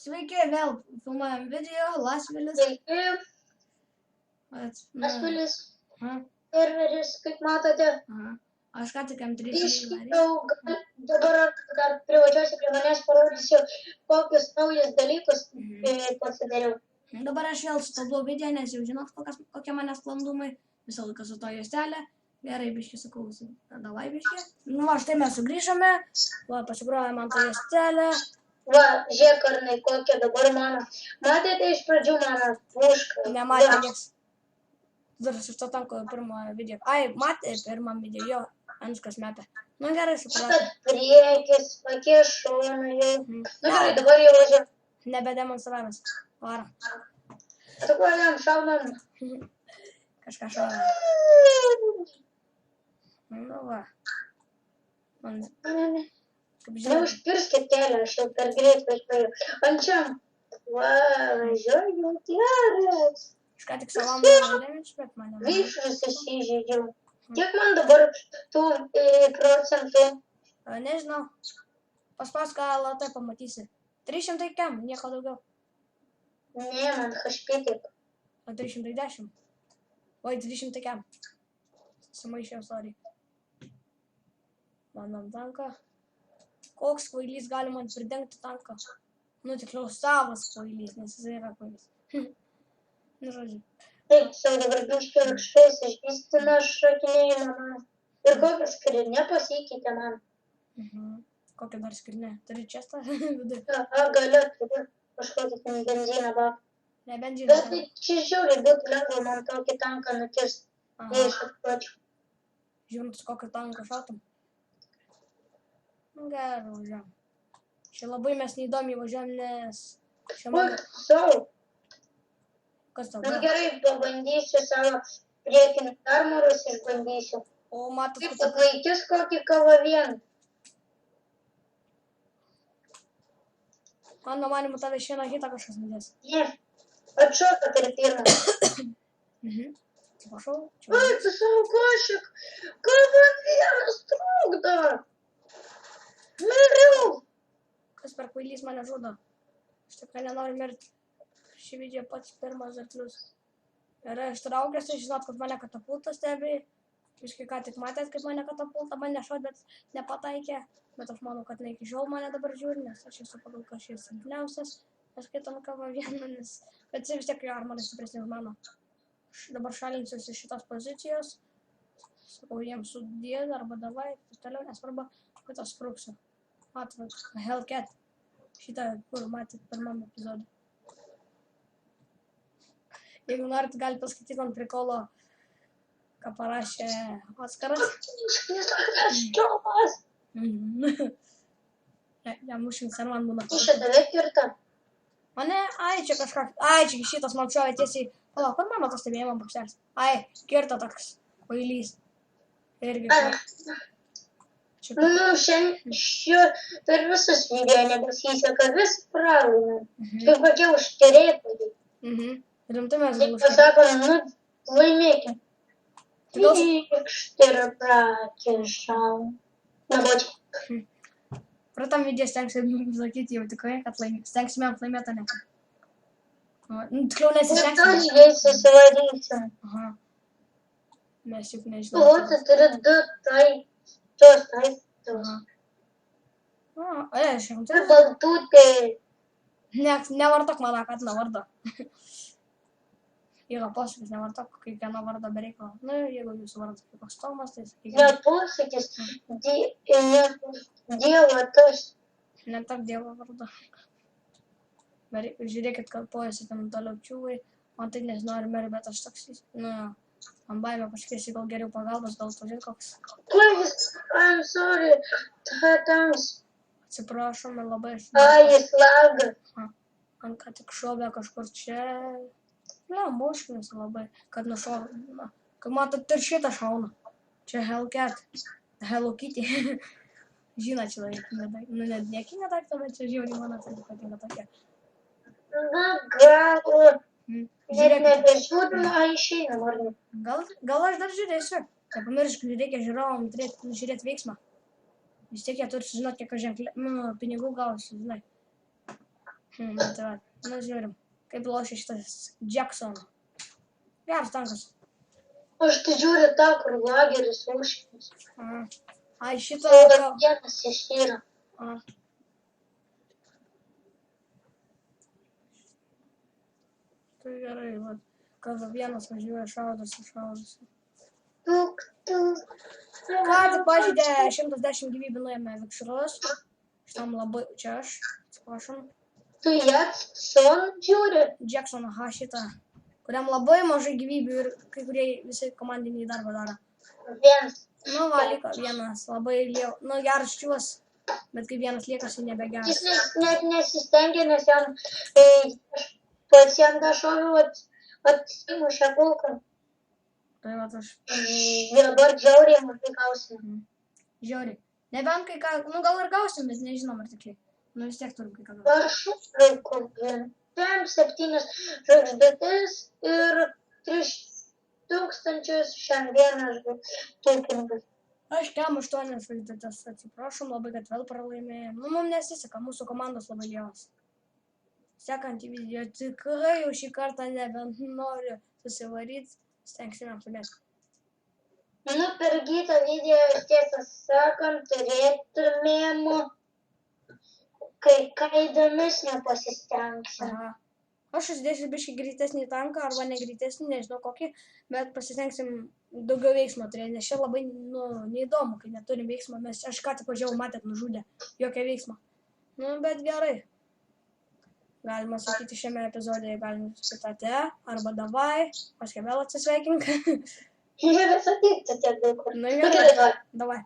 Sveiki, vėl filmuojam video, Lasvilis. Sveiki, Lasvilis, serveris, kaip matote. Aš ką tik M3 Iškitau, dabar dar privačiuosi prie manęs parodysiu, kokius naujus dalykus pasidariau. Dabar aš vėl stabdau video, nes jau žinot, kokie manęs sklandumai. Visą laiką su to juostelė. Gerai, biškį sakau, davai biškį. Nu, va, štai mes sugrįžome. Va, pasigrojame man tą juostelę. Va, žiūrėk, Arnai, kokia dabar mano. Matėte iš pradžių mano pušką? Nematė nieks. Dar iš to tanko pirmo video. Ai, matė pirmą video, jo, Anskas metė. Nu, gerai, supratau. Kad priekis, kokie šonai jau. Nu, gerai, dabar jau važiuoju. Nebedemonstravęs. Varom. Atakuojam, šaunam. Kažką šaunam. Nu, va. Man... Neužpirskit kelią, aš jau per greit važiuoju. Ančiam. Va, važiuoju, geras. Aš ką tik savam nuodėmės, bet mane... Vyšrus įsižeidžiau. Kiek man dabar tų procentų? Nežinau. Paspausk LT pamatysi. 300 kem, nieko daugiau. Ne, man HP tik. O 310. Oi, 300 kem. Sumaišiau, sorry. Manam tanką. Koks kvailys gali man pridengti tanką? Nu, tikliau savas kvailys, nes jis yra kvailys. Nu, žodžiu. Taip, savo dabar biškį rakštais išvystina šrakinėjimą man. Ir kokią skrinę pasikeitė man. Kokią dar skrinę? Turi čestą? Aha, galiu, turiu kažkokį ten benziną bak. Ne, benziną. Bet čia žiauriai būtų lengva man tokį tanką nukirsti. Jei iš atplačiu. Žiūrint, su kokio tanko šautum. Gerai, važiuojam. Čia labai mes neįdomiai važiuojam, nes... Oi, sau. Kas tau? Nu gerai, pabandysiu savo priekinių armorus išbandysiu. O, matot, Kaip atlaikys kokį kavavieną. Mano manimu, tave iš vieną hitą kažkas nudės. Ne, atšoka per pirmą. Atsiprašau. Oi, tu savo košik, kavavienas trukdo. Miriau. Kas per kvailys mane žudo? Aš tikrai nenoriu mirti. Šį video pats pirmas arklius. Ir aš traukęs, tai žinot, kad mane katapultas stebi. Iškai ką tik matėt, kaip mane katapulta mane šaut, bet nepataikė. Bet aš manau, kad ne iki šiol mane dabar žiūri, nes aš esu pagal kažkiek silpniausias. Aš skaitom kavavieną, nes... Bet vis tiek jo armorai stipresnė už mano. Aš dabar šalinsiuosi šitos pozicijos. Sakau jiems sudėd arba davai, ir toliau nesvarba, kad aš spruksiu. Matot, Hellcat. Šitą, kur matėt pirmam epizodui. Jeigu norit, galite paskaityti ant prikolo, ką parašė Oskaras. Jam mušins ar man būna. Čia tave kirta. O ne, ai, čia kažką, ai, čia šitas man šovė tiesiai. Palauk, kur mano tas stebėjimo bokštelis? Ai, kirta toks kvailys. Irgi. Nu, šiandien per visus video nebesiseka, vis pralaimė. Kaip kokie užtirėtojai. Rimtai mes gal Pasakom, nu, laimėkim. Tikšt ir prakišau. Nabočiai. Pratam video stengsime sakyti jau tikrai, kad stengsime laimėti, ne? Nu, tikliau nesistengsime. Bet aš jais susivarysim. Aha. Mes juk O, nežinome. tu turi du tos taiktos. Aš rimtai. Ir baltutė. Nevartok mano katino vardo. Yra posakis, nevartok kiekvieno vardo bereikalo. Nu, jeigu jūsų vardas kaip koks Tomas, tai sakykime. Ne posakis, Dievo tas. Ne tak Dievo vardo. Žiūrėkit, kad pojasi ten toliau čiūvai. Man tai nežinau, ar meri, bet aš toks, nu, man baimė paškėsi gal geriau pagalbos, gal tu žinai koks. Please, I'm sorry. Thanks. Atsiprašome labai. Jis laga. Man ką tik šovė kažkur čia. Ne, muškinis labai, kad nušovė. Kaip matot, ir šitą šauna. Čia Hellcat. Hello Kitty. Žina, čia nu, net niekinė daikta, bet čia žiauriai man atrodo, kad yra tokia. Na, gal. Net nebežiūrima, išeina, ar ne? Gal aš dar žiūrėsiu. Nepamiršk, reikia žiūrovom žiūrėti veiksmą. Vis tiek jie turi sužinoti, kiek aš pinigų gausiu, žinai. Tai va, nu žiūrim, kaip lošia šitas Jackson. Geras tankas. Aš tai žiūriu tą, kur lageris užkis. Ai, šitą... Tai vienas iš yra. Tai gerai, va. Kad vienas važiuoja šaudosi. Tuk. Ką tik pažydė 110 gyvybių nuėmė vikšrus. Šitam labai... Čia aš, atsiprašom. Tu Jackson žiūri? Jackson, šitą. Kuriam labai mažai gyvybių ir kai kurie visi komandiniai darbą daro. Vienas. Nu, va, liko vienas. Labai geras čiūvas. Bet kai vienas liekasi nebegeras. Jis net nesistengia, nes jam pats jam dašoviu atsimušę kulką. Tai va, aš... Dabar žiauriai mažai gausim. Žiauriai. Nebent kai ką, nu gal ir gausim, bet nežinom ar tikrai. Nu vis tiek turim kai ką gausim. Varšus vaikų. 7 žvaigždutės ir 3000 šiandieną tūkstančius. Aš kem 8 žvaigždutės, atsiprašom labai, kad vėl pralaimėjom. Nu, mums nesiseka, mūsų komandos labai lievas. Sekantį video tikrai jau šį kartą nebent noriu susivaryti, stengsime apsumėti. Nu, per kitą video, tiesą sakant, turėtumėm kai ką įdomesnio pasistengsim. Aš uždėsiu biškį greitesnį tanką, arba negreitesnį, nežinau kokį, bet pasistengsim daugiau veiksmo turėti, nes čia labai, neįdomu, kai neturim veiksmo, nes aš ką tik važiavau, matėt, nužudė, jokio veiksmo. Nu, bet gerai. Galima sakyti šiame epizode, galim citate, arba davai, paskui vėl atsisveikink. Nebesakyk, tu tiek daug. Nu, gerai, davai.